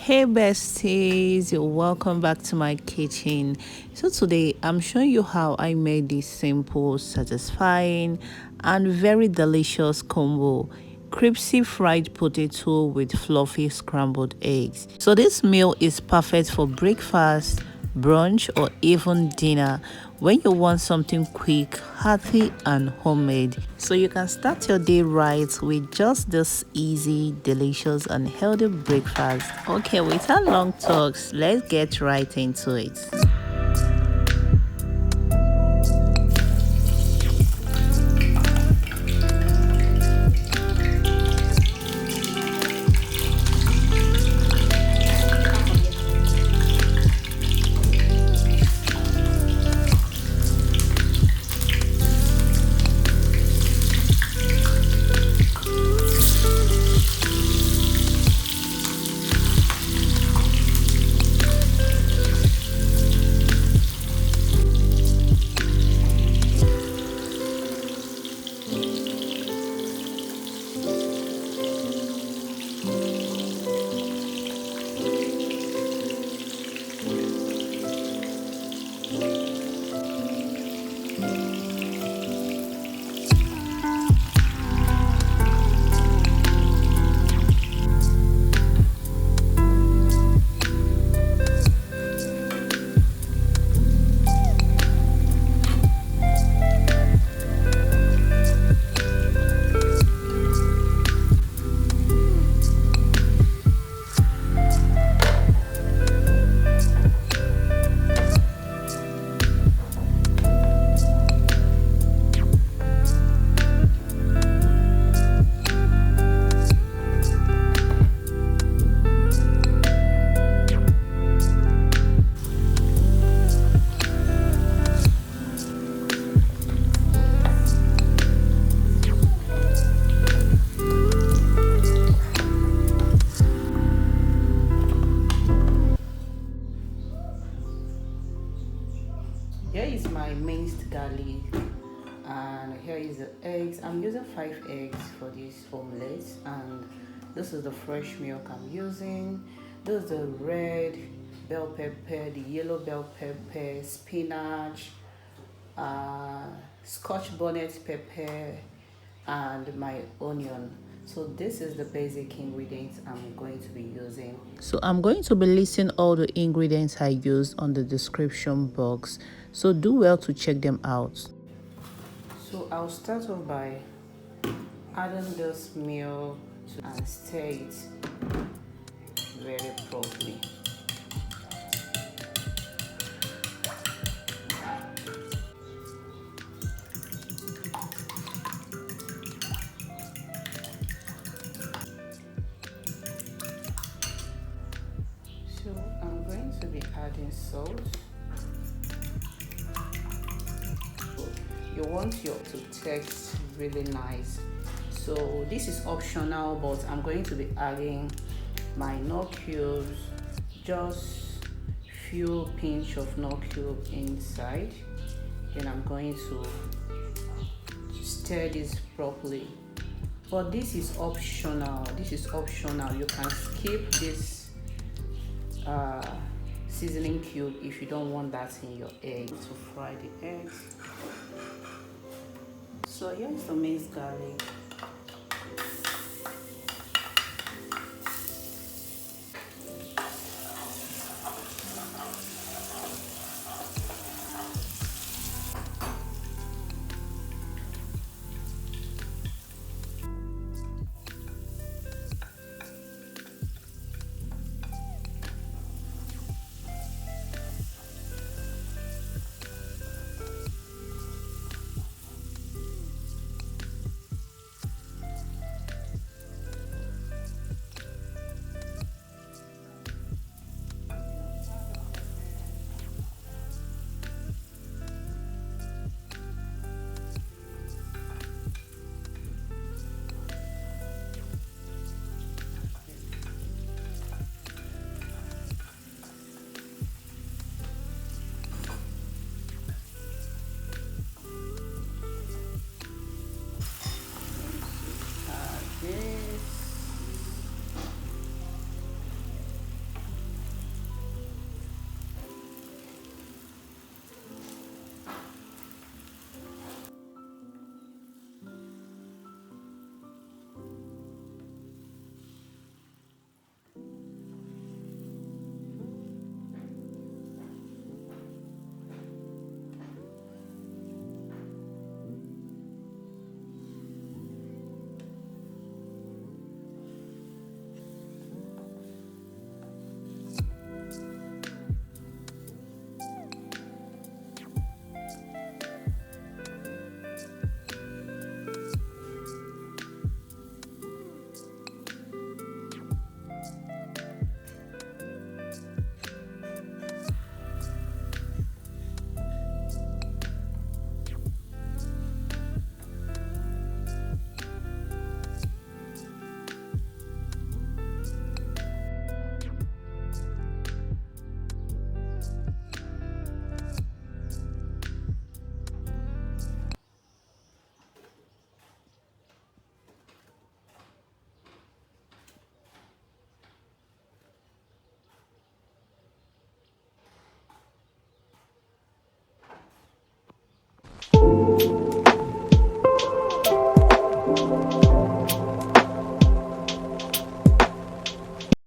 Hey besties, welcome back to my kitchen. So today I'm showing you how I made this simple, satisfying and very delicious combo: crispy fried potato with fluffy scrambled eggs. So this meal is perfect for breakfast, brunch or even dinner when you want something quick, hearty and homemade. So you can start your day right with just this easy, delicious and healthy breakfast. Okay, without long talks, let's get right into it. Here is my minced garlic, and here is the eggs. I'm using 5 eggs for this omelette, and this is the fresh milk I'm using. This is the red bell pepper, the yellow bell pepper, spinach, Scotch bonnet pepper, and my onion. So this is the basic ingredients I'm going to be using. So I'm going to be listing all the ingredients I used on the description box, so do well to check them out. So I'll start off by adding this milk and stir it very properly. So I'm going to be adding salt. You want your to taste really nice. So this is optional, but I'm going to be adding my nut cubes, just few pinch of nut cube inside. Then I'm going to stir this properly. But this is optional. This is optional. You can skip this seasoning cube if you don't want that in your egg. To fry the eggs. So here's the minced garlic.